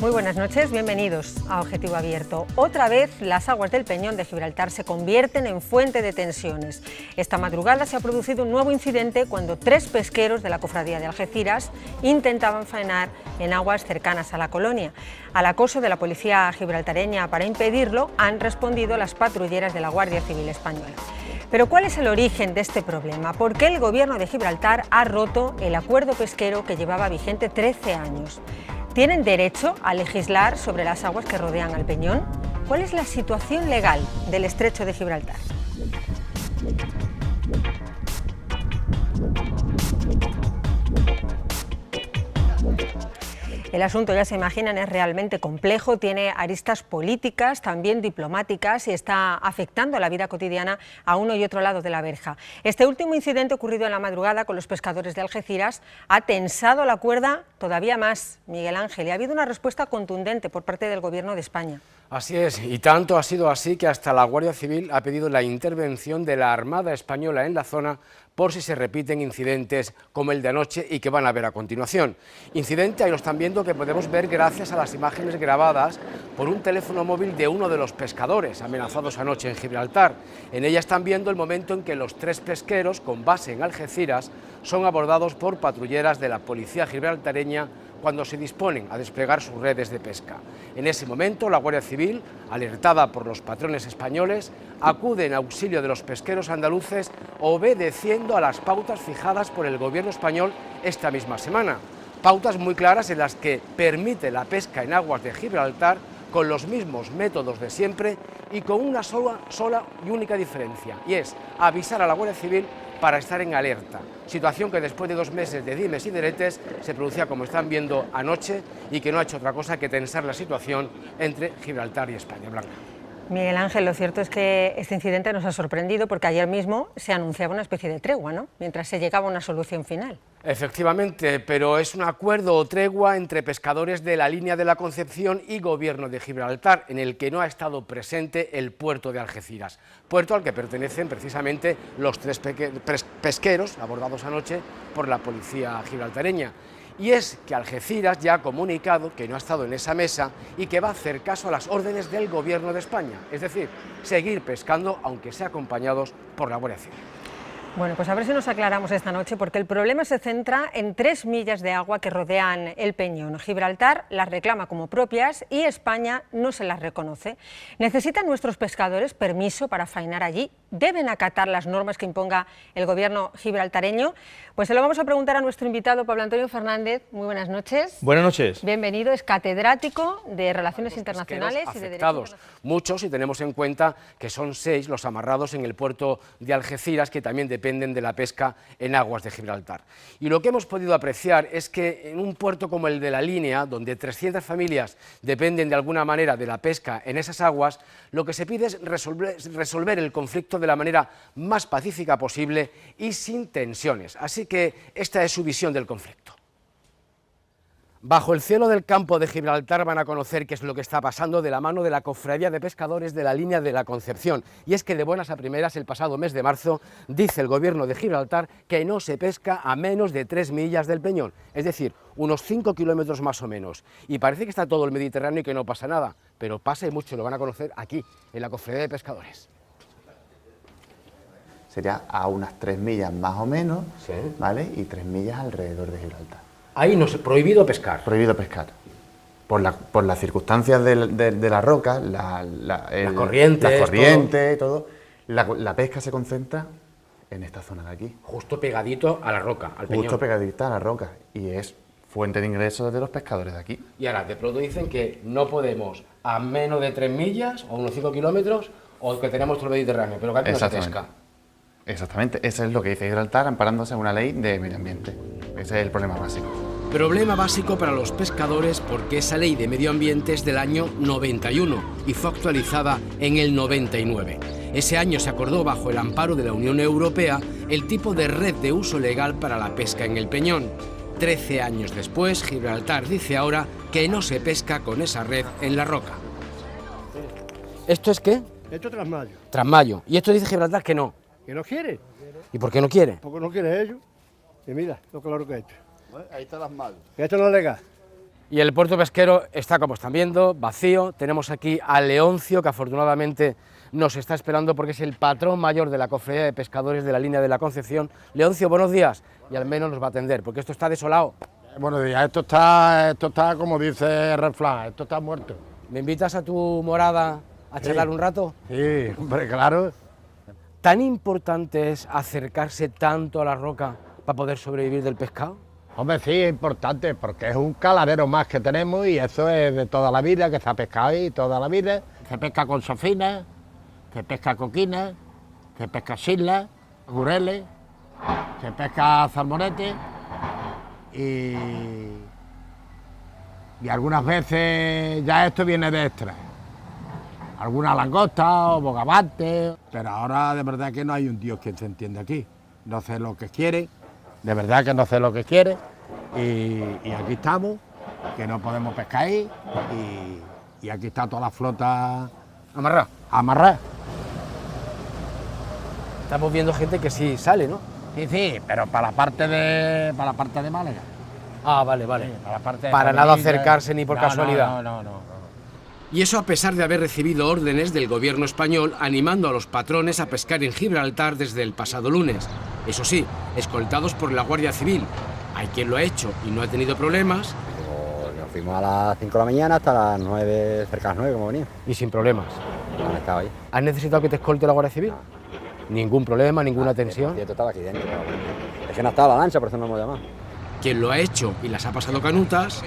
Muy buenas noches, bienvenidos a Objetivo Abierto. Otra vez las aguas del Peñón de Gibraltar se convierten en fuente de tensiones. Esta madrugada se ha producido un nuevo incidente cuando 3 pesqueros de la cofradía de Algeciras intentaban faenar en aguas cercanas a la colonia. Al acoso de la policía gibraltareña para impedirlo han respondido las patrulleras de la Guardia Civil Española. Pero ¿cuál es el origen de este problema? ¿Por qué el gobierno de Gibraltar ha roto el acuerdo pesquero que llevaba vigente 13 años? ¿Tienen derecho a legislar sobre las aguas que rodean al Peñón? ¿Cuál es la situación legal del estrecho de Gibraltar? El asunto, ya se imaginan, es realmente complejo, tiene aristas políticas, también diplomáticas y está afectando a la vida cotidiana a uno y otro lado de la verja. Este último incidente ocurrido en la madrugada con los pescadores de Algeciras ha tensado la cuerda todavía más, Miguel Ángel, y ha habido una respuesta contundente por parte del Gobierno de España. Así es, y tanto ha sido así que hasta la Guardia Civil ha pedido la intervención de la Armada Española en la zona por si se repiten incidentes como el de anoche y que van a ver a continuación. Incidente, ahí lo están viendo, que podemos ver gracias a las imágenes grabadas por un teléfono móvil de uno de los pescadores amenazados anoche en Gibraltar. En ella están viendo el momento en que los 3 pesqueros, con base en Algeciras, son abordados por patrulleras de la policía gibraltareña cuando se disponen a desplegar sus redes de pesca. En ese momento, la Guardia Civil, alertada por los patrones españoles, acude en auxilio de los pesqueros andaluces, obedeciendo a las pautas fijadas por el Gobierno español esta misma semana. Pautas muy claras en las que permite la pesca en aguas de Gibraltar con los mismos métodos de siempre y con una sola y única diferencia, y es avisar a la Guardia Civil para estar en alerta, situación que después de 2 meses de dimes y diretes se producía, como están viendo, anoche y que no ha hecho otra cosa que tensar la situación entre Gibraltar y España. Blanca. Miguel Ángel, lo cierto es que este incidente nos ha sorprendido porque ayer mismo se anunciaba una especie de tregua, ¿no?, mientras se llegaba a una solución final. Efectivamente, pero es un acuerdo o tregua entre pescadores de la línea de la Concepción y Gobierno de Gibraltar, en el que no ha estado presente el puerto de Algeciras, puerto al que pertenecen precisamente los 3 pesqueros abordados anoche por la policía gibraltareña. Y es que Algeciras ya ha comunicado que no ha estado en esa mesa y que va a hacer caso a las órdenes del Gobierno de España, es decir, seguir pescando aunque sea acompañados por la Guardia Civil. Bueno, pues a ver si nos aclaramos esta noche, porque el problema se centra en 3 millas de agua que rodean el Peñón. Gibraltar las reclama como propias y España no se las reconoce. ¿Necesitan nuestros pescadores permiso para faenar allí? ¿Deben acatar las normas que imponga el gobierno gibraltareño? Pues se lo vamos a preguntar a nuestro invitado, Pablo Antonio Fernández. Muy buenas noches. Buenas noches. Bienvenido, es catedrático de Relaciones Internacionales y de Derecho Internacional. Muchos, si tenemos en cuenta que son 6 los amarrados en el puerto de Algeciras, que también dependen de la pesca en aguas de Gibraltar. Y lo que hemos podido apreciar es que en un puerto como el de la Línea, donde 300 familias dependen de alguna manera de la pesca en esas aguas, lo que se pide es resolver el conflicto de la manera más pacífica posible y sin tensiones. Así que esta es su visión del conflicto. Bajo el cielo del campo de Gibraltar van a conocer qué es lo que está pasando de la mano de la Cofradía de Pescadores de la Línea de la Concepción. Y es que de buenas a primeras, el pasado mes de marzo, dice el Gobierno de Gibraltar que no se pesca a menos de 3 millas del Peñón, es decir, unos 5 kilómetros más o menos. Y parece que está todo el Mediterráneo y que no pasa nada, pero pasa y mucho, lo van a conocer aquí, en la Cofradía de Pescadores. Sería a unas 3 millas más o menos, sí, ¿vale? Y 3 millas alrededor de Gibraltar. Ahí no se prohibido pescar. Prohibido pescar. Por las circunstancias de la roca, las corrientes, todo. La pesca se concentra en esta zona de aquí. Justo pegadito a la roca, al Peñón. Justo pegadita a la roca. Y es fuente de ingresos de los pescadores de aquí. Y ahora de pronto dicen que no podemos a menos de 3 millas o unos 5 kilómetros o que tenemos todo el Mediterráneo, pero que aquí no se pesca. Exactamente, eso es lo que dice Gibraltar, amparándose en una ley de medio ambiente. Ese es el problema básico. Problema básico para los pescadores porque esa ley de medio ambiente es del año 91 y fue actualizada en el 99. Ese año se acordó, bajo el amparo de la Unión Europea, el tipo de red de uso legal para la pesca en el Peñón. 13 años después, Gibraltar dice ahora que no se pesca con esa red en la roca. ¿Esto es qué? Esto es trasmayo. Trasmayo. Y esto dice Gibraltar que no. ¿Que no quiere? ¿Y por qué no quiere? Porque no quiere ellos. Y mira, lo claro que ha hecho. Ahí está las manos. Que esto no es legal. Y el puerto pesquero está, como están viendo, vacío. Tenemos aquí a Leoncio, que afortunadamente nos está esperando porque es el patrón mayor de la Cofradía de Pescadores de la Línea de la Concepción. Leoncio, buenos días, y al menos nos va a atender, porque esto está desolado. Buenos días, esto está como dice el refrán, esto está muerto. ¿Me invitas a tu morada a charlar un rato? Sí, hombre, claro. ¿Tan importante es acercarse tanto a la roca para poder sobrevivir del pescado? Hombre, sí, es importante, porque es un caladero más que tenemos y eso es de toda la vida, que se ha pescado ahí toda la vida. Se pesca con sofina, se pesca coquina, se pesca sisla, jureles, se pesca salmonete y algunas veces ya esto viene de extra. Alguna langosta o bogavante, pero ahora de verdad que no hay un Dios que se entiende aquí. No sé lo que quiere, de verdad que no sé lo que quiere y aquí estamos, que no podemos pescar ahí y aquí está toda la flota amarrada. Estamos viendo gente que sí sale, ¿no? Sí, pero para la parte de Málaga. Ah, vale. Sí, Para nada Sevilla. acercarse ni por casualidad. No. Y eso a pesar de haber recibido órdenes del gobierno español animando a los patrones a pescar en Gibraltar desde el pasado lunes. Eso sí, escoltados por la Guardia Civil. Hay quien lo ha hecho y no ha tenido problemas. Nos fuimos a las 5 de la mañana hasta las 9, cerca de las 9 como venía. Y sin problemas. Han estado ahí. ¿Has necesitado que te escolte la Guardia Civil? Ningún problema, ninguna tensión. Yo estaba aquí dentro. Es que no estaba la lancha, por eso no hemos llamado. Quien lo ha hecho y las ha pasado canutas.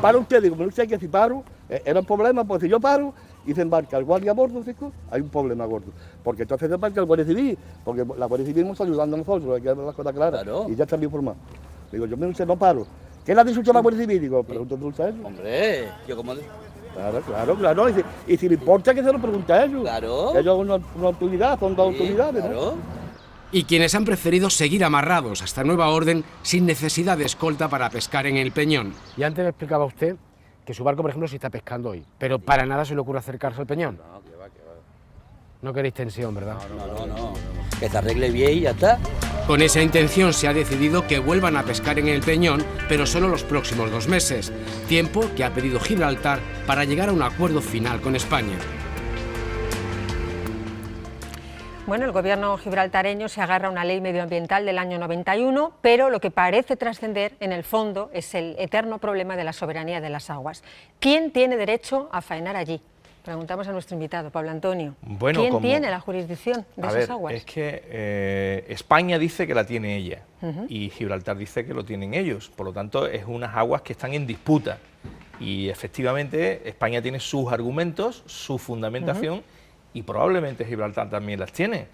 Para usted, digo, pero usted que si paro, era un problema, pues si yo paro y se embarca el guardia a bordo, ¿sí? Hay un problema gordo. Porque entonces se embarca el guardia civil, porque la guardia civil nos está ayudando a nosotros, hay que ver las cosas claras. Claro. Y ya está bien informado. Digo, yo me dice, no paro. ¿Qué le ha dicho usted a la guardia civil? Digo, pregúntale usted a eso. Hombre, yo como... Claro. Y si le importa que se lo pregunte a ellos. Claro. Ellos una autoridad, son dos autoridades, ¿no? Y quienes han preferido seguir amarrados hasta nueva orden sin necesidad de escolta para pescar en el Peñón. Y antes me explicaba usted que su barco, por ejemplo, sí está pescando hoy, pero para nada se le ocurre acercarse al Peñón. No, que va. No queréis tensión, ¿verdad? No. Que se arregle bien y ya está. Con esa intención se ha decidido que vuelvan a pescar en el Peñón, pero solo los próximos 2 meses, tiempo que ha pedido Gibraltar para llegar a un acuerdo final con España. Bueno, el gobierno gibraltareño se agarra a una ley medioambiental del año 91, pero lo que parece trascender en el fondo es el eterno problema de la soberanía de las aguas. ¿Quién tiene derecho a faenar allí? Preguntamos a nuestro invitado, Pablo Antonio. Bueno, ¿Quién tiene la jurisdicción de esas aguas? Es que España dice que la tiene ella y Gibraltar dice que lo tienen ellos. Por lo tanto, es unas aguas que están en disputa. Y efectivamente, España tiene sus argumentos, su fundamentación y probablemente Gibraltar también las tiene.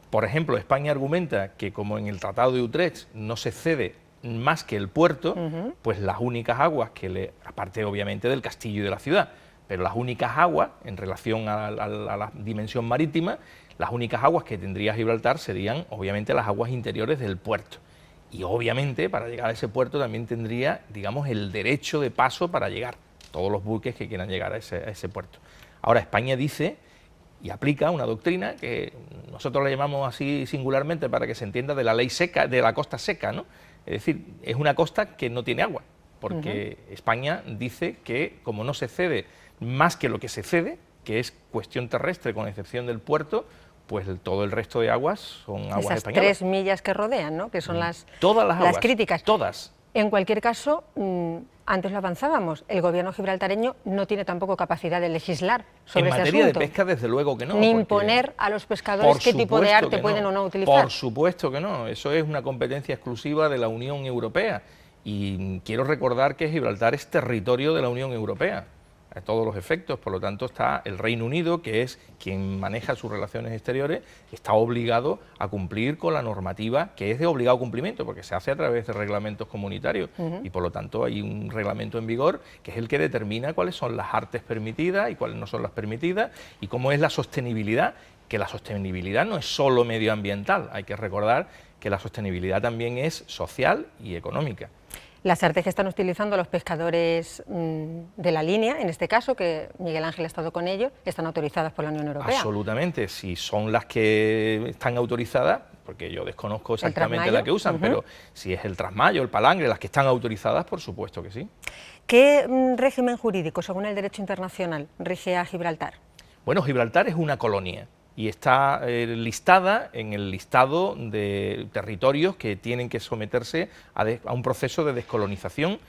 Por ejemplo, España argumenta que como en el Tratado de Utrecht no se cede más que el puerto, pues las únicas aguas que aparte obviamente del castillo y de la ciudad, pero las únicas aguas, en relación a la dimensión marítima, las únicas aguas que tendría Gibraltar serían, obviamente, las aguas interiores del puerto. Y, obviamente, para llegar a ese puerto también tendría, digamos, el derecho de paso para llegar, todos los buques que quieran llegar a ese puerto. Ahora, España dice y aplica una doctrina que nosotros la llamamos así singularmente para que se entienda de la ley seca, de la costa seca, ¿no? Es decir, es una costa que no tiene agua, porque España dice que, como no se cede más que lo que se cede, que es cuestión terrestre con excepción del puerto, pues todo el resto de aguas son aguas Esas españolas. 3 millas que rodean, ¿no? Que son Todas las aguas, críticas. todas. En cualquier caso, antes lo avanzábamos, el gobierno gibraltareño no tiene tampoco capacidad de legislar sobre En ese materia asunto. de pesca, desde luego que no. Ni porque imponer a los pescadores qué tipo de supuesto arte que pueden no. o no utilizar. Por supuesto que no, eso es una competencia exclusiva de la Unión Europea. Y quiero recordar que Gibraltar es territorio de la Unión Europea, a todos los efectos. Por lo tanto, está el Reino Unido, que es quien maneja sus relaciones exteriores, está obligado a cumplir con la normativa, que es de obligado cumplimiento, porque se hace a través de reglamentos comunitarios, y por lo tanto hay un reglamento en vigor, que es el que determina cuáles son las artes permitidas y cuáles no son las permitidas, y cómo es la sostenibilidad, que la sostenibilidad no es solo medioambiental, hay que recordar que la sostenibilidad también es social y económica. Las artes que están utilizando los pescadores de la línea, en este caso, que Miguel Ángel ha estado con ellos, están autorizadas por la Unión Europea. Absolutamente, si son las que están autorizadas, porque yo desconozco exactamente trasmayo, la que usan, pero si es el trasmayo, el palangre, las que están autorizadas, por supuesto que sí. ¿Qué régimen jurídico, según el derecho internacional, rige a Gibraltar? Bueno, Gibraltar es una colonia y está listada en el listado de territorios que tienen que someterse a un proceso de descolonización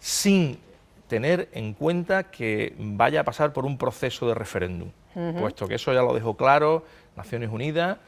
sin tener en cuenta que vaya a pasar por un proceso de referéndum, puesto que eso ya lo dejó claro Naciones Unidas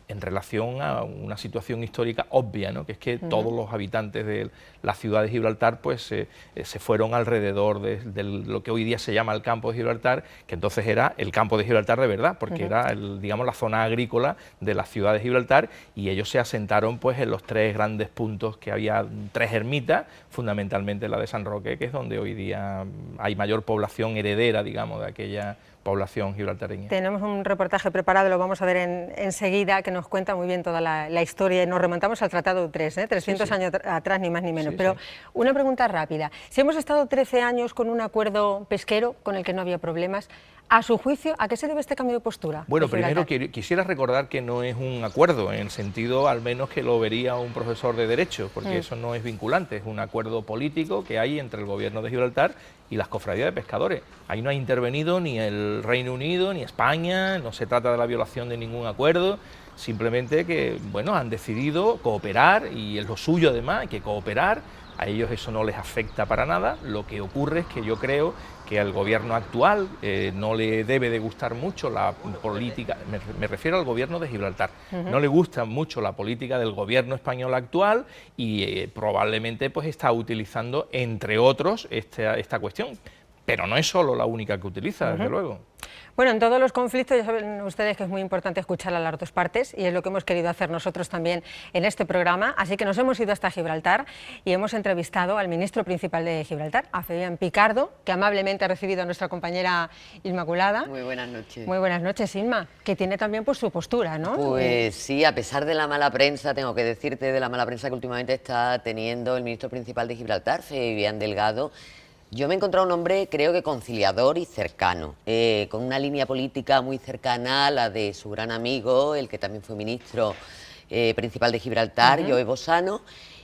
en relación a una situación histórica obvia, ¿no? Que es que todos los habitantes de la ciudad de Gibraltar pues se fueron alrededor de lo que hoy día se llama el campo de Gibraltar, que entonces era el campo de Gibraltar de verdad, porque era digamos la zona agrícola de la ciudad de Gibraltar, y ellos se asentaron pues en los tres grandes puntos, que había tres ermitas, fundamentalmente la de San Roque, que es donde hoy día hay mayor población heredera, digamos, de aquella población gibraltareña. Tenemos un reportaje preparado, lo vamos a ver enseguida, que nos cuenta muy bien toda la historia, y nos remontamos al Tratado de Utrecht, 300 años atrás, ni más ni menos. Pero una pregunta rápida: si hemos estado 13 años con un acuerdo pesquero con el que no había problemas, a su juicio, ¿a qué se debe este cambio de postura? Bueno, primero quisiera recordar que no es un acuerdo, en el sentido al menos que lo vería un profesor de Derecho, porque eso no es vinculante, es un acuerdo político que hay entre el gobierno de Gibraltar y las cofradías de pescadores. Ahí no ha intervenido ni el Reino Unido ni España, no se trata de la violación de ningún acuerdo, simplemente que, bueno, han decidido cooperar, y es lo suyo además, hay que cooperar. A ellos eso no les afecta para nada. Lo que ocurre es que yo creo que al gobierno actual no le debe de gustar mucho la política, me refiero al gobierno de Gibraltar, no le gusta mucho la política del gobierno español actual, y probablemente pues está utilizando, entre otros, esta cuestión. Pero no es solo la única que utiliza, desde luego. Bueno, en todos los conflictos ya saben ustedes que es muy importante escuchar a las dos partes, y es lo que hemos querido hacer nosotros también en este programa. Así que nos hemos ido hasta Gibraltar y hemos entrevistado al ministro principal de Gibraltar, a Fabián Picardo, que amablemente ha recibido a nuestra compañera Inmaculada. Muy buenas noches. Muy buenas noches, Inma, que tiene también pues su postura, ¿no? Pues sí, a pesar de la mala prensa, tengo que decirte, de la mala prensa que últimamente está teniendo el ministro principal de Gibraltar, Fabián Delgado, yo me he encontrado un hombre, creo que conciliador y cercano, con una línea política muy cercana a la de su gran amigo, el que también fue ministro principal de Gibraltar, Joe Bosano.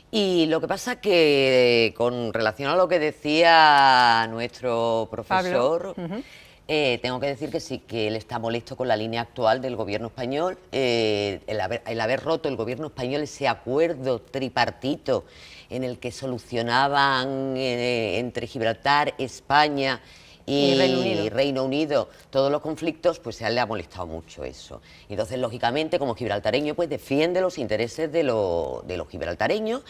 Y lo que pasa que, con relación a lo que decía nuestro profesor, tengo que decir que sí, que él está molesto con la línea actual del gobierno español, el haber roto el gobierno español ese acuerdo tripartito en el que solucionaban entre Gibraltar, España y Reino Unido todos los conflictos, pues a él le ha molestado mucho eso. Entonces, lógicamente, como gibraltareño, pues defiende los intereses de los gibraltareños,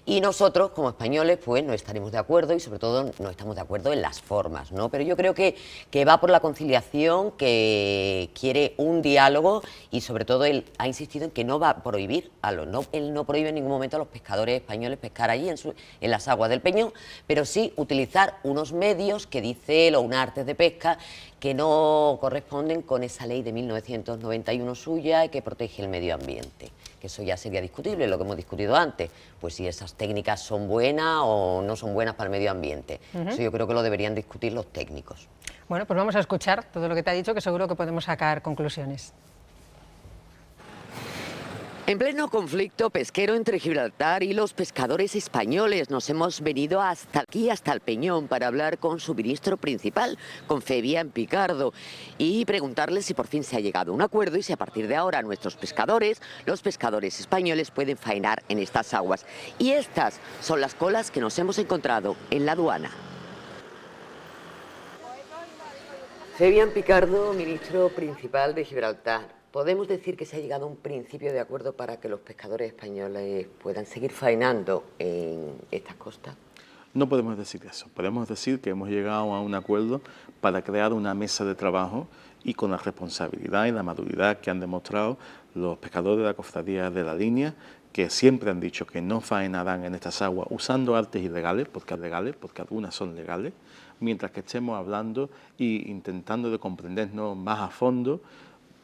y nosotros, como españoles, pues no estaremos de acuerdo, y sobre todo no estamos de acuerdo en las formas, ¿no? Pero yo creo que va por la conciliación, que quiere un diálogo, y sobre todo él ha insistido en que no va a prohibir, él no prohíbe en ningún momento a los pescadores españoles pescar allí en las aguas del Peñón, pero sí utilizar unos medios que dice él, o unas artes de pesca, que no corresponden con esa ley de 1991 suya, y que protege el medio ambiente. Que eso ya sería discutible, lo que hemos discutido antes, pues si esas técnicas son buenas o no son buenas para el medio ambiente. Eso yo creo que lo deberían discutir los técnicos. Bueno, pues vamos a escuchar todo lo que te ha dicho, que seguro que podemos sacar conclusiones. En pleno conflicto pesquero entre Gibraltar y los pescadores españoles, nos hemos venido hasta aquí, hasta el Peñón, para hablar con su ministro principal, con Fabián Picardo, y preguntarle si por fin se ha llegado a un acuerdo y si a partir de ahora nuestros pescadores, los pescadores españoles, pueden faenar en estas aguas. Y estas son las colas que nos hemos encontrado en la aduana. Fabián Picardo, ministro principal de Gibraltar. ¿Podemos decir que se ha llegado a un principio de acuerdo para que los pescadores españoles puedan seguir faenando en estas costas? No podemos decir eso. Podemos decir que hemos llegado a un acuerdo para crear una mesa de trabajo, y con la responsabilidad y la maduridad que han demostrado los pescadores de la cofradía de la Línea, que siempre han dicho que no faenarán en estas aguas usando artes ilegales, porque algunas son legales, mientras que estemos hablando e intentando de comprendernos más a fondo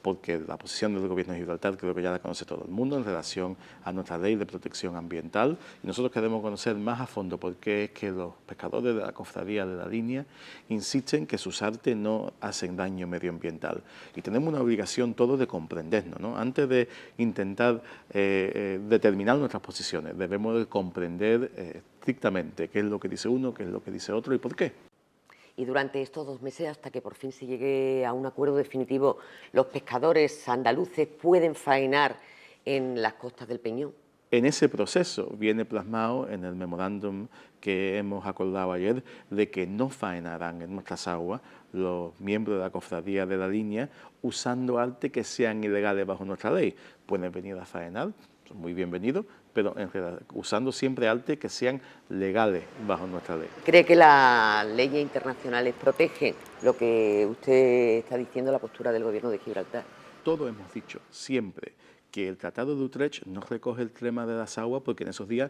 porque la posición del Gobierno de Gibraltar creo que ya la conoce todo el mundo en relación a nuestra ley de protección ambiental, y nosotros queremos conocer más a fondo por qué es que los pescadores de la cofradía de la Línea insisten que sus artes no hacen daño medioambiental. Y tenemos una obligación todos de comprendernos, ¿no? Antes de intentar determinar nuestras posiciones, debemos de comprender estrictamente qué es lo que dice uno, qué es lo que dice otro y por qué. Y durante estos 2 meses, hasta que por fin se llegue a un acuerdo definitivo, ¿los pescadores andaluces pueden faenar en las costas del Peñón? En ese proceso viene plasmado en el memorándum que hemos acordado ayer de que no faenarán en nuestras aguas los miembros de la cofradía de la Línea usando artes que sean ilegales bajo nuestra ley. Pueden venir a faenar, son muy bienvenidos, pero en realidad, usando siempre artes que sean legales bajo nuestra ley. ¿Cree que las leyes internacionales protegen lo que usted está diciendo, la postura del Gobierno de Gibraltar? Todos hemos dicho siempre que el Tratado de Utrecht no recoge el tema de las aguas porque en esos días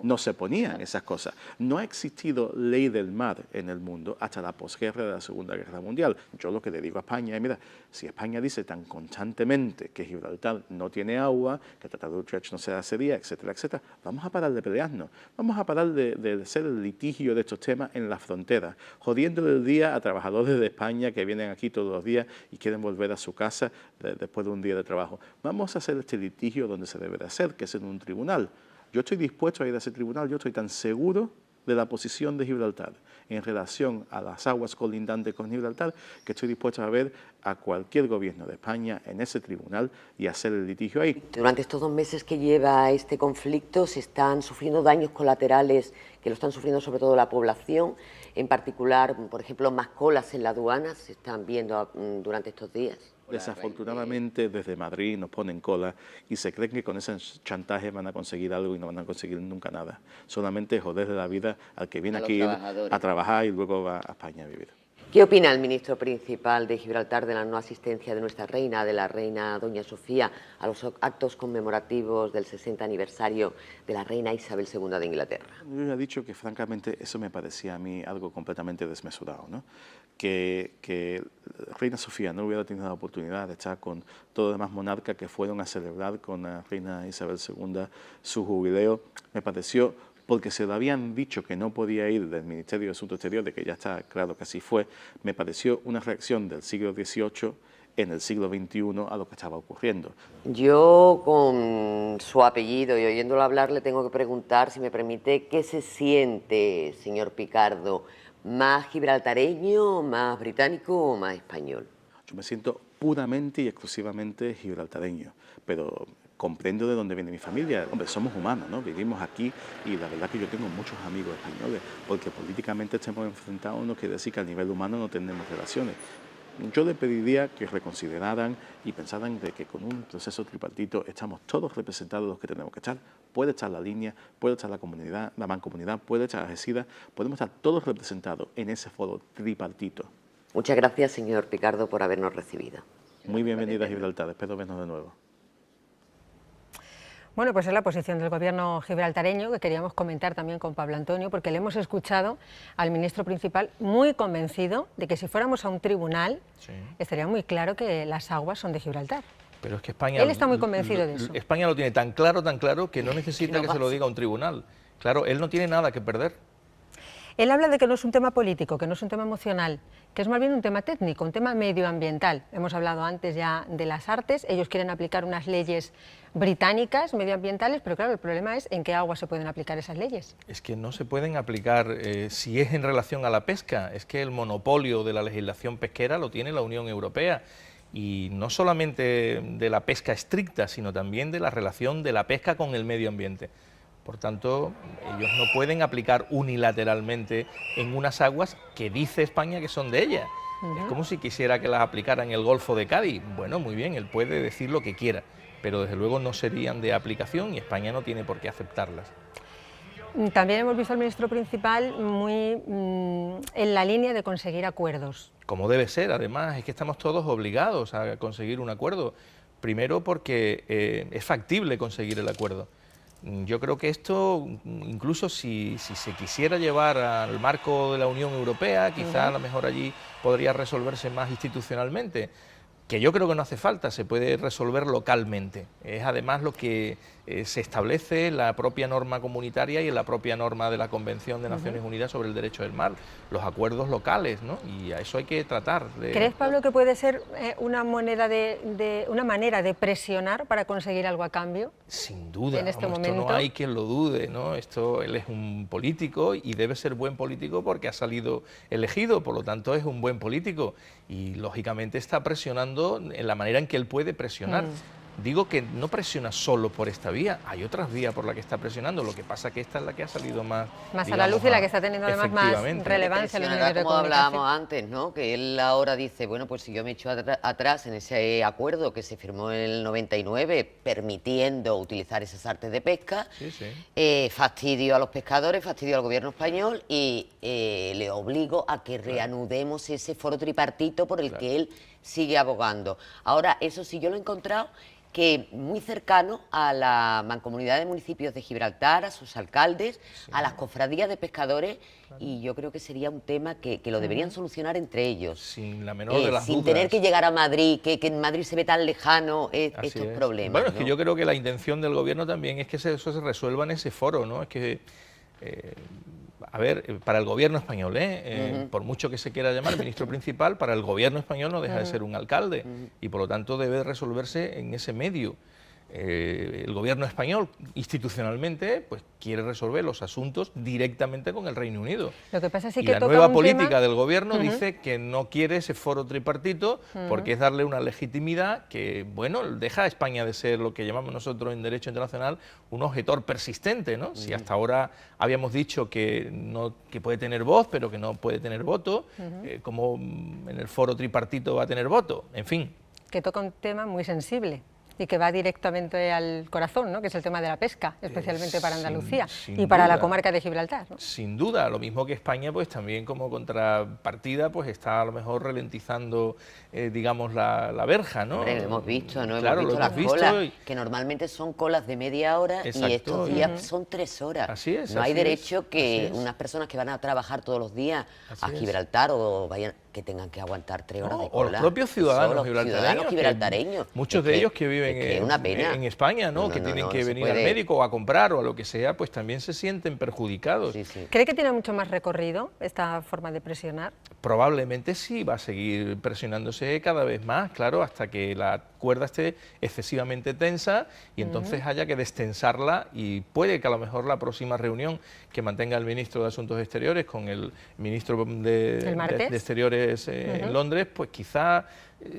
no se ponían esas cosas. No ha existido ley del mar en el mundo hasta la posguerra de la Segunda Guerra Mundial. Yo lo que le digo a España es, mira, si España dice tan constantemente que Gibraltar no tiene agua, que el Tratado de Utrecht no se accedía, etcétera, etcétera, vamos a parar de pelearnos, vamos a parar de hacer el litigio de estos temas en las fronteras, jodiéndole el día a trabajadores de España que vienen aquí todos los días y quieren volver a su casa después de un día de trabajo. Vamos a hacer este litigio donde se debe de hacer, que es en un tribunal. Yo estoy dispuesto a ir a ese tribunal, yo estoy tan seguro de la posición de Gibraltar en relación a las aguas colindantes con Gibraltar, que estoy dispuesto a ver a cualquier gobierno de España en ese tribunal y hacer el litigio ahí. Durante estos 2 meses que lleva este conflicto se están sufriendo daños colaterales que lo están sufriendo sobre todo la población, en particular, por ejemplo, más colas en la aduana se están viendo durante estos días. Desafortunadamente desde Madrid nos ponen cola y se creen que con ese chantaje van a conseguir algo y no van a conseguir nunca nada. Solamente joderle la vida al que viene aquí a trabajar y luego va a España a vivir. ¿Qué opina el ministro principal de Gibraltar de la no asistencia de nuestra reina, de la reina Doña Sofía, a los actos conmemorativos del 60 aniversario de la reina Isabel II de Inglaterra? Yo ya he dicho que francamente eso me parecía a mí algo completamente desmesurado, ¿no? Que reina Sofía no hubiera tenido la oportunidad de estar con todos los demás monarcas que fueron a celebrar con la reina Isabel II su jubileo, me pareció, porque se lo habían dicho que no podía ir del Ministerio de Asuntos Exteriores, que ya está claro que así fue, me pareció una reacción del siglo XVIII en el siglo XXI a lo que estaba ocurriendo. Yo, con su apellido y oyéndolo hablar, le tengo que preguntar, si me permite, ¿qué se siente, señor Picardo? ¿Más gibraltareño, más británico o más español? Yo me siento puramente y exclusivamente gibraltareño, pero comprendo de dónde viene mi familia. Hombre, somos humanos, ¿no? Vivimos aquí y la verdad que yo tengo muchos amigos españoles, porque políticamente estemos enfrentados no quiere decir que a nivel humano no tenemos relaciones. Yo le pediría que reconsideraran y pensaran de que con un proceso tripartito estamos todos representados los que tenemos que estar. Puede estar la Línea, puede estar la comunidad, la mancomunidad, puede estar Algeciras, podemos estar todos representados en ese foro tripartito. Muchas gracias, señor Picardo, por habernos recibido. Muy bienvenida a Gibraltar, espero vernos de nuevo. Bueno, pues es la posición del gobierno gibraltareño que queríamos comentar también con Pablo Antonio, porque le hemos escuchado al ministro principal muy convencido de que si fuéramos a un tribunal estaría muy claro que las aguas son de Gibraltar. Pero es que España... Él está muy convencido de eso. España lo tiene tan claro que no necesita que se lo diga un tribunal. Claro, él no tiene nada que perder. Él habla de que no es un tema político, que no es un tema emocional, que es más bien un tema técnico, un tema medioambiental. Hemos hablado antes ya de las artes, ellos quieren aplicar unas leyes británicas medioambientales, pero claro, el problema es en qué agua se pueden aplicar esas leyes. Es que no se pueden aplicar si es en relación a la pesca, es que el monopolio de la legislación pesquera lo tiene la Unión Europea. Y no solamente de la pesca estricta, sino también de la relación de la pesca con el medio ambiente. Por tanto, ellos no pueden aplicar unilateralmente en unas aguas que dice España que son de ella. Es como si quisiera que las aplicara en el Golfo de Cádiz. Bueno, muy bien, él puede decir lo que quiera, pero desde luego no serían de aplicación y España no tiene por qué aceptarlas. También hemos visto al ministro principal muy en la línea de conseguir acuerdos. Como debe ser, además, es que estamos todos obligados a conseguir un acuerdo. Primero porque es factible conseguir el acuerdo. Yo creo que esto, incluso si se quisiera llevar al marco de la Unión Europea, quizá a lo mejor allí podría resolverse más institucionalmente, que yo creo que no hace falta, se puede resolver localmente. Es además lo que se establece en la propia norma comunitaria y en la propia norma de la Convención de Naciones Unidas sobre el Derecho del Mar, los acuerdos locales, ¿no? Y a eso hay que tratar. ¿Crees, Pablo, que puede ser una manera de presionar para conseguir algo a cambio? Sin duda, en este esto momento no hay quien lo dude, ¿no? Él es un político y debe ser buen político porque ha salido elegido, por lo tanto es un buen político y lógicamente está presionando en la manera en que él puede presionar. Digo que no presiona solo por esta vía, hay otras vías por las que está presionando, lo que pasa que esta es la que ha salido más a la luz y la que está teniendo además más relevancia en los medios de como comunicación. hablábamos antes, ¿no? Que él ahora dice, bueno, pues si yo me echo atrás en ese acuerdo que se firmó en el 99, permitiendo utilizar esas artes de pesca, fastidio a los pescadores, fastidio al gobierno español y le obligo a que reanudemos ese foro tripartito por el que él sigue abogando. Ahora, eso sí, yo lo he encontrado que muy cercano a la Mancomunidad de Municipios de Gibraltar, a sus alcaldes, a las cofradías de pescadores, y yo creo que sería un tema que lo deberían solucionar entre ellos. Sin la menor de las sin dudas. tener que llegar a Madrid, que en Madrid se ve tan lejano estos problemas. Bueno, es ¿no? que yo creo que la intención del gobierno también es que eso se resuelva en ese foro, ¿no? Es que... a ver, para el gobierno español, por mucho que se quiera llamar ministro principal, para el gobierno español no deja de ser un alcalde y por lo tanto debe resolverse en ese medio. El gobierno español institucionalmente pues quiere resolver los asuntos directamente con el Reino Unido. Lo que pasa es y que la toca nueva un política tema... del gobierno dice que no quiere ese foro tripartito porque es darle una legitimidad que, bueno, deja a España de ser lo que llamamos nosotros en derecho internacional un objetor persistente, ¿no? Si hasta ahora habíamos dicho que puede tener voz pero que no puede tener voto, ¿cómo en el foro tripartito va a tener voto? En fin. Que toca un tema muy sensible y que va directamente al corazón, ¿no? Que es el tema de la pesca, especialmente para Andalucía sin y para duda. la comarca de Gibraltar, ¿no? Sin duda, lo mismo que España, pues también como contrapartida, pues está a lo mejor ralentizando, digamos, la verja, ¿no? Hombre, lo hemos visto, ¿no? Claro, hemos lo visto hemos las visto colas, que normalmente son colas de media hora y estos días son 3 horas. Así es. No hay así derecho es, que así es. unas personas que van a trabajar todos los días Así a Gibraltar o vayan que tengan que aguantar 3 horas de O los cola. propios ciudadanos gibraltareños. Muchos de ellos que viven es una pena. en España, ¿no? Que tienen que venir al médico o a comprar o a lo que sea, pues también se sienten perjudicados. ¿Cree que tiene mucho más recorrido esta forma de presionar? Probablemente sí, va a seguir presionándose cada vez más, claro, hasta que la cuerda esté excesivamente tensa y entonces haya que destensarla y puede que a lo mejor la próxima reunión que mantenga el ministro de Asuntos Exteriores con el ministro de Exteriores en Londres, pues quizá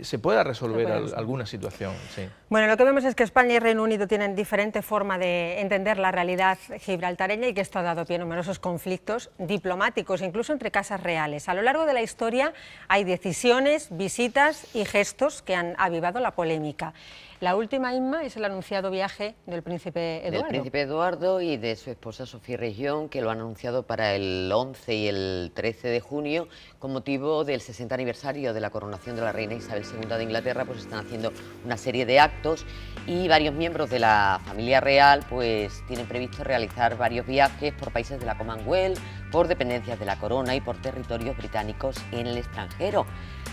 se pueda resolver alguna situación. Sí. Bueno, lo que vemos es que España y Reino Unido tienen diferente forma de entender la realidad gibraltareña y que esto ha dado pie a numerosos conflictos diplomáticos, incluso entre casas reales. A lo largo de la historia hay decisiones, visitas y gestos que han avivado la polémica. La última, Inma, es el anunciado viaje del príncipe Eduardo. Del príncipe Eduardo y de su esposa Sofía Región, que lo han anunciado para el 11 y el 13 de junio, con motivo del 60 aniversario de la coronación de la reina Isabel II de Inglaterra, pues están haciendo una serie de actos y varios miembros de la familia real pues tienen previsto realizar varios viajes por países de la Commonwealth, por dependencias de la corona y por territorios británicos en el extranjero,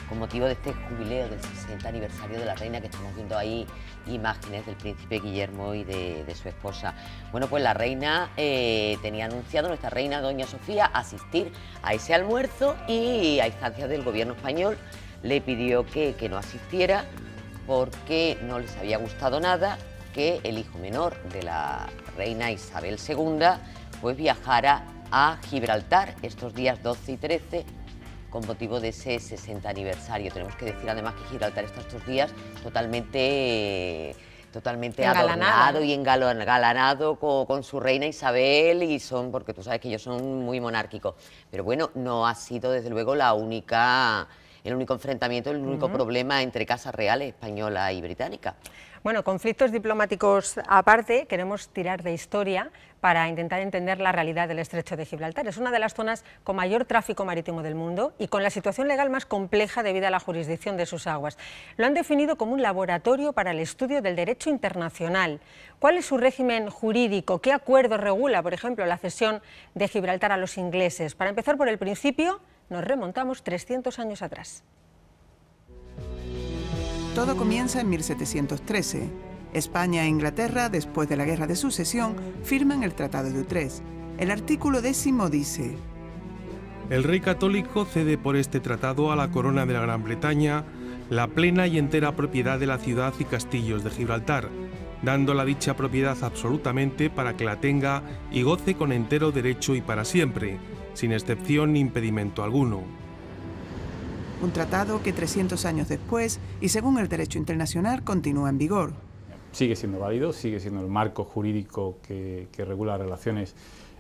con motivo de este jubileo del 60 aniversario de la reina, que estamos viendo ahí imágenes del príncipe Guillermo y de su esposa. Bueno, pues la reina tenía anunciado, nuestra reina doña Sofía, asistir a ese almuerzo y a instancias del gobierno español le pidió que no asistiera porque no les había gustado nada que el hijo menor de la reina Isabel II pues viajara a Gibraltar estos días 12 y 13 con motivo de ese 60 aniversario. Tenemos que decir además que Gibraltar está estos días totalmente adornado y engalanado con su reina Isabel, y porque tú sabes que ellos son muy monárquicos. Pero bueno, no ha sido desde luego el único enfrentamiento, el único problema entre casas reales española y británica. Bueno, conflictos diplomáticos aparte, queremos tirar de historia para intentar entender la realidad del Estrecho de Gibraltar. Es una de las zonas con mayor tráfico marítimo del mundo y con la situación legal más compleja debido a la jurisdicción de sus aguas. Lo han definido como un laboratorio para el estudio del derecho internacional. ¿Cuál es su régimen jurídico? ¿Qué acuerdo regula, por ejemplo, la cesión de Gibraltar a los ingleses? Para empezar por el principio, nos remontamos 300 años atrás. Todo comienza en 1713. España e Inglaterra, después de la Guerra de Sucesión, firman el Tratado de Utrecht. El artículo 10 dice: el rey católico cede por este tratado a la corona de la Gran Bretaña la plena y entera propiedad de la ciudad y castillos de Gibraltar, dándola dicha propiedad absolutamente para que la tenga y goce con entero derecho y para siempre, sin excepción ni impedimento alguno. Un tratado que 300 años después, y según el derecho internacional, continúa en vigor. Sigue siendo válido, sigue siendo el marco jurídico que regula las relaciones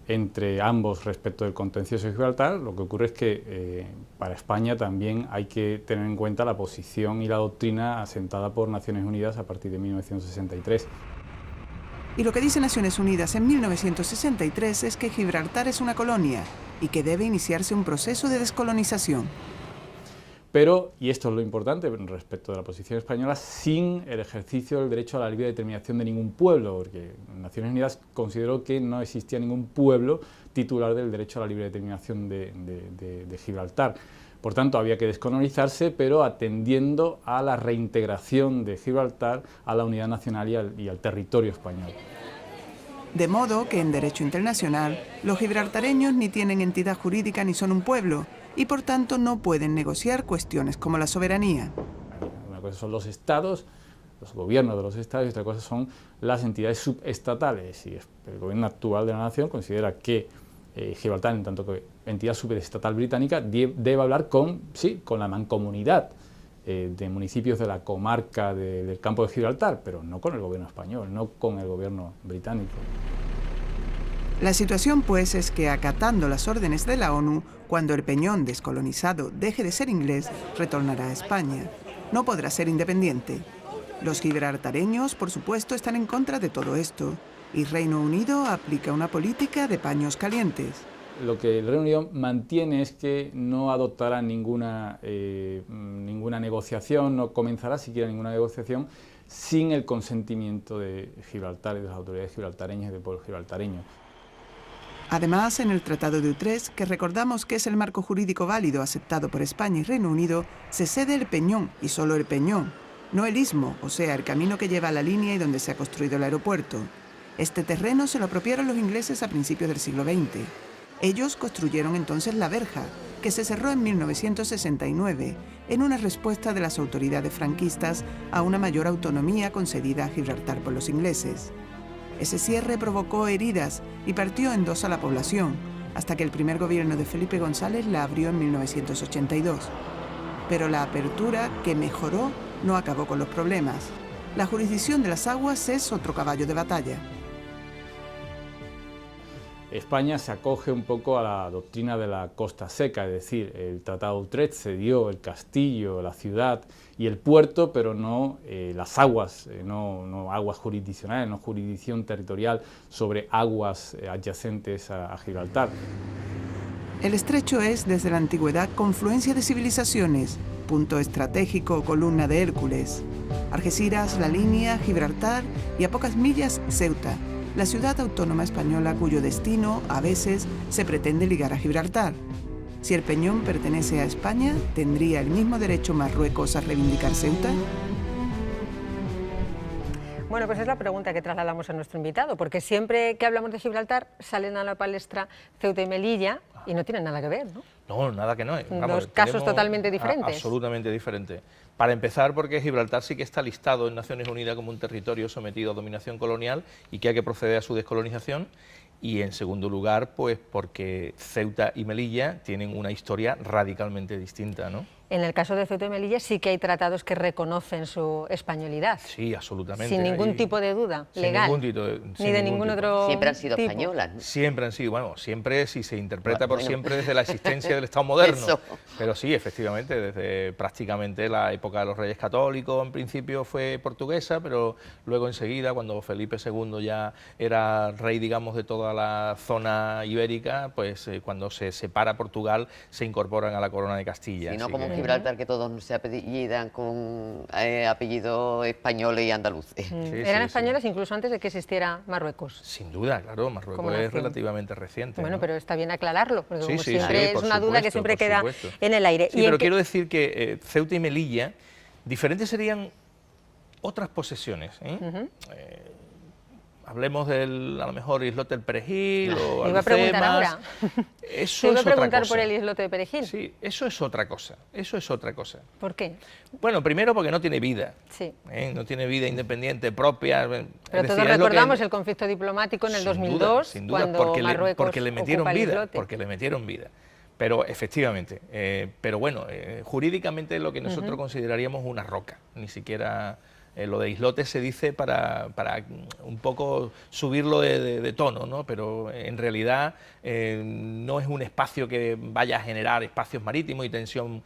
entre ambos respecto del contencioso de Gibraltar. Lo que ocurre es que para España también hay que tener en cuenta la posición y la doctrina asentada por Naciones Unidas a partir de 1963. Y lo que dice Naciones Unidas en 1963 es que Gibraltar es una colonia y que debe iniciarse un proceso de descolonización. Pero, y esto es lo importante respecto de la posición española, sin el ejercicio del derecho a la libre determinación de ningún pueblo, porque Naciones Unidas consideró que no existía ningún pueblo titular del derecho a la libre determinación de Gibraltar. Por tanto, había que descolonizarse, pero atendiendo a la reintegración de Gibraltar a la unidad nacional y al territorio español. De modo que en derecho internacional, los gibraltareños ni tienen entidad jurídica ni son un pueblo, y por tanto no pueden negociar cuestiones como la soberanía. Una cosa son los estados, los gobiernos de los estados, y otra cosa son las entidades subestatales. Y el gobierno actual de la nación considera que Gibraltar, en tanto que entidad subestatal británica, debe hablar con la mancomunidad de municipios de la comarca del campo de Gibraltar, pero no con el gobierno español, no con el gobierno británico. La situación, pues, es que acatando las órdenes de la ONU, cuando el Peñón descolonizado deje de ser inglés, retornará a España. No podrá ser independiente. Los gibraltareños, por supuesto, están en contra de todo esto, y Reino Unido aplica una política de paños calientes. Lo que el Reino Unido mantiene es que no adoptará ninguna negociación, no comenzará siquiera ninguna negociación sin el consentimiento de Gibraltar y de las autoridades gibraltareñas y del pueblo gibraltareño. Además, en el Tratado de Utrecht, que recordamos que es el marco jurídico válido aceptado por España y Reino Unido, se cede el peñón, y solo el peñón, no el istmo, o sea, el camino que lleva a la línea y donde se ha construido el aeropuerto. Este terreno se lo apropiaron los ingleses a principios del siglo XX. Ellos construyeron entonces la verja, que se cerró en 1969, en una respuesta de las autoridades franquistas a una mayor autonomía concedida a Gibraltar por los ingleses. Ese cierre provocó heridas y partió en dos a la población, hasta que el primer gobierno de Felipe González la abrió en 1982. Pero la apertura, que mejoró, no acabó con los problemas. La jurisdicción de las aguas es otro caballo de batalla. España se acoge un poco a la doctrina de la costa seca, es decir, el Tratado de Utrecht cedió el castillo, la ciudad y el puerto, pero no las aguas, no aguas jurisdiccionales, no jurisdicción territorial sobre aguas adyacentes a Gibraltar. El estrecho es, desde la antigüedad, confluencia de civilizaciones, punto estratégico o columna de Hércules. Algeciras, La Línea, Gibraltar y a pocas millas, Ceuta, la ciudad autónoma española cuyo destino, a veces, se pretende ligar a Gibraltar. Si el peñón pertenece a España, ¿tendría el mismo derecho Marruecos a reivindicar Ceuta? Bueno, pues es la pregunta que trasladamos a nuestro invitado, porque siempre que hablamos de Gibraltar salen a la palestra Ceuta y Melilla y no tienen nada que ver, ¿no? No, nada que no. Dos casos totalmente diferentes. Absolutamente diferentes. Para empezar, porque Gibraltar sí que está listado en Naciones Unidas como un territorio sometido a dominación colonial y que hay que proceder a su descolonización. Y en segundo lugar, pues porque Ceuta y Melilla tienen una historia radicalmente distinta, ¿no? En el caso de Ceuta y Melilla sí que hay tratados que reconocen su españolidad. Sí, absolutamente. Sin ningún tipo de duda legal. Ni de ningún otro. Siempre han sido tipo. españolas, ¿no? Siempre han sido, bueno, siempre si se interpreta por siempre desde la existencia del Estado moderno. Eso. Pero sí, efectivamente, desde prácticamente la época de los Reyes Católicos, en principio fue portuguesa, pero luego enseguida, cuando Felipe II ya era rey, digamos, de toda la zona ibérica, pues cuando se separa Portugal, se incorporan a la corona de Castilla. Si no, como Gibraltar, que todos se apellidan con apellidos españoles y andaluces. Eran españolas incluso antes de que existiera Marruecos. Sin duda, claro, Marruecos es relativamente reciente. Bueno, ¿no? pero está bien aclararlo, porque como sí, siempre es una duda que siempre queda supuesto. en el aire. Sí, pero quiero decir que Ceuta y Melilla, diferentes serían otras posesiones. Hablemos del, a lo mejor, islote del Perejil o Te iba a preguntar ahora. Eso Te iba a es otra preguntar cosa. por el islote de Perejil. Sí, eso es otra cosa. Eso es otra cosa. ¿Por qué? Bueno, primero porque no tiene vida. Sí. No tiene vida independiente propia. Pero todos recordamos el conflicto diplomático en el 2002, sin duda, cuando porque Marruecos le metieron ocupa el vida, islote. porque le metieron vida. Pero efectivamente, pero bueno, jurídicamente lo que nosotros consideraríamos una roca, ni siquiera lo de islote se dice para un poco subirlo de tono, ¿no? Pero en realidad no es un espacio que vaya a generar espacios marítimos y tensión.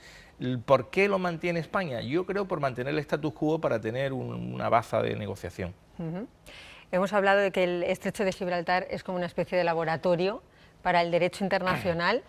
¿Por qué lo mantiene España? Yo creo por mantener el status quo para tener una baza de negociación. Hemos hablado de que el estrecho de Gibraltar es como una especie de laboratorio para el derecho internacional.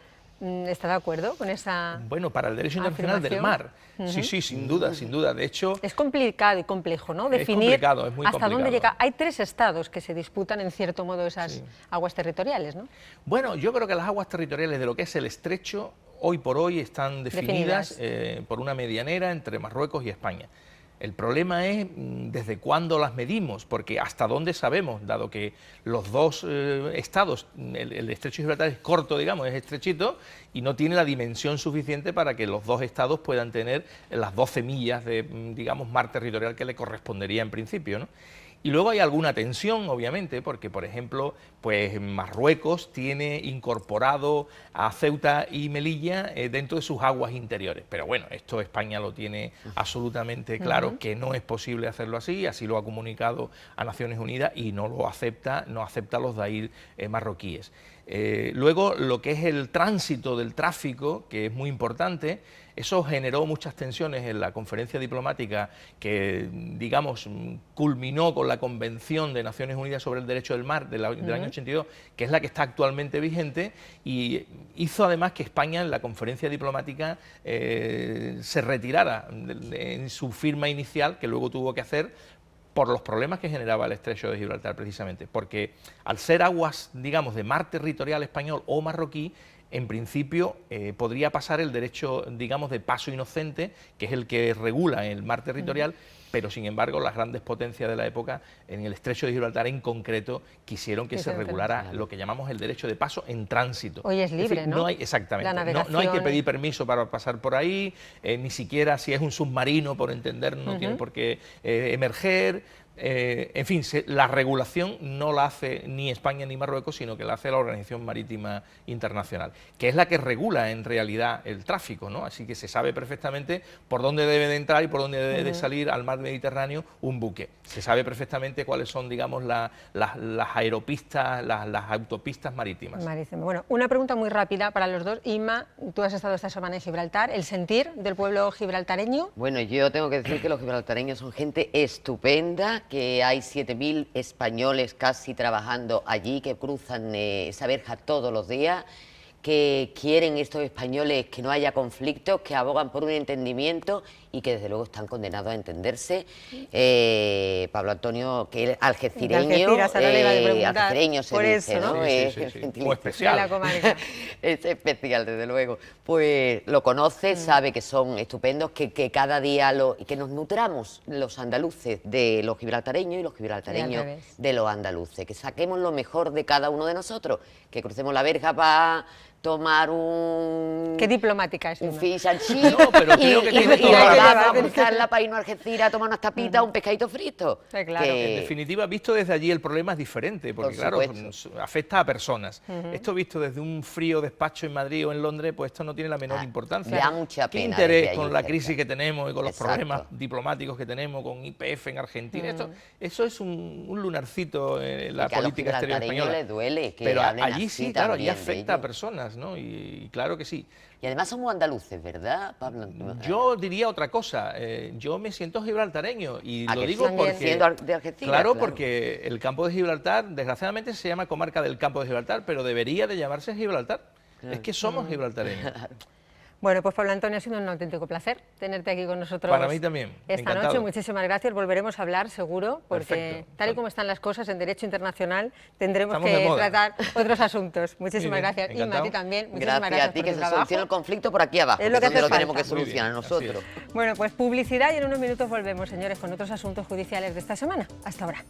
¿Está de acuerdo con esa Bueno, para el derecho internacional del mar. Sí, sí, sin duda, sin duda. De hecho, es complicado y complejo, ¿no? Definir es complicado, es muy hasta complicado. dónde llega. Hay 3 estados que se disputan en cierto modo esas aguas territoriales, ¿no? Bueno, yo creo que las aguas territoriales de lo que es el estrecho, hoy por hoy están definidas por una medianera entre Marruecos y España. El problema es desde cuándo las medimos, porque hasta dónde sabemos, dado que los dos estados, el estrecho de Gibraltar es corto, digamos, es estrechito, y no tiene la dimensión suficiente para que los dos estados puedan tener las 12 millas de, digamos, mar territorial que le correspondería en principio, ¿no? Y luego hay alguna tensión, obviamente, porque, por ejemplo, pues Marruecos tiene incorporado a Ceuta y Melilla dentro de sus aguas interiores. Pero bueno, esto España lo tiene absolutamente claro, que no es posible hacerlo así lo ha comunicado a Naciones Unidas y no lo acepta, no acepta los DAIR marroquíes. Luego, lo que es el tránsito del tráfico, que es muy importante, eso generó muchas tensiones en la conferencia diplomática que, digamos, culminó con la Convención de Naciones Unidas sobre el Derecho del Mar del año 82, que es la que está actualmente vigente, y hizo además que España en la conferencia diplomática se retirara en su firma inicial, que luego tuvo que hacer por los problemas que generaba el estrecho de Gibraltar, precisamente, porque al ser aguas, digamos, de mar territorial español o marroquí, en principio podría pasar el derecho, digamos, de paso inocente, que es el que regula el mar territorial, pero sin embargo las grandes potencias de la época, en el estrecho de Gibraltar en concreto, quisieron que se regulara lo que llamamos el derecho de paso en tránsito. Hoy es libre, ¿no? Exactamente, no hay que pedir permiso para pasar por ahí, ni siquiera si es un submarino, por entender, no tiene por qué emerger. En fin, la regulación no la hace ni España ni Marruecos, sino que la hace la Organización Marítima Internacional, que es la que regula en realidad el tráfico, ¿no? Así que se sabe perfectamente por dónde debe de entrar y por dónde debe de salir al mar Mediterráneo un buque. Se sabe perfectamente cuáles son, digamos, las aeropistas, las autopistas marítimas. Bueno, una pregunta muy rápida para los dos. Inma, tú has estado esta semana en Gibraltar. ¿El sentir del pueblo gibraltareño? Bueno, yo tengo que decir que los gibraltareños son gente estupenda, que hay 7.000 españoles casi trabajando allí, que cruzan esa verja todos los días, que quieren estos españoles que no haya conflictos, que abogan por un entendimiento y que desde luego están condenados a entenderse. Pablo Antonio, que es algecireño, algecireño se dice, ¿no? O especial. Es especial, desde luego. Pues lo conoce, sabe que son estupendos, que cada día que nos nutramos los andaluces de los gibraltareños y los gibraltareños de los andaluces, que saquemos lo mejor de cada uno de nosotros, que crucemos la verja para tomar un... Qué diplomática es. Un fish and chips. No, pero creo que tiene a cruzarla para irnos a Argentina a tomar unas tapitas, un pescadito frito. Sí, claro. En definitiva, visto desde allí el problema es diferente, porque claro, afecta a personas. Esto visto desde un frío despacho en Madrid o en Londres, pues esto no tiene la menor importancia. Da mucha pena. ¿Qué interés con la crisis que tenemos y con los problemas diplomáticos que tenemos, con YPF en Argentina? Eso es un lunarcito en la política exterior española. Les duele que pero hablen allí así sí, claro, allí también afecta a personas, ¿no? Y claro que sí. Y además somos andaluces, ¿verdad, Pablo? Yo diría otra cosa, yo me siento gibraltareño y lo digo porque... Siendo de Argentina, claro, porque el campo de Gibraltar, desgraciadamente se llama comarca del campo de Gibraltar, pero debería de llamarse Gibraltar. Es que somos gibraltareños. Bueno, pues Pablo Antonio, ha sido un auténtico placer tenerte aquí con nosotros. Para mí también. Esta Encantado. noche, muchísimas gracias. Volveremos a hablar, seguro, porque Perfecto. tal y como están las cosas en derecho internacional, tendremos Estamos de que moda. tratar otros asuntos. Muchísimas Muy bien, gracias. Inma, a ti encantado. también. Muchísimas Gracias a ti, por que tu se trabajo. solucione el conflicto por aquí abajo, Es lo que donde hace lo tenemos que falta. solucionar Muy bien, así nosotros. Bueno, pues publicidad y en unos minutos volvemos, señores, con otros asuntos judiciales de esta semana. Hasta ahora.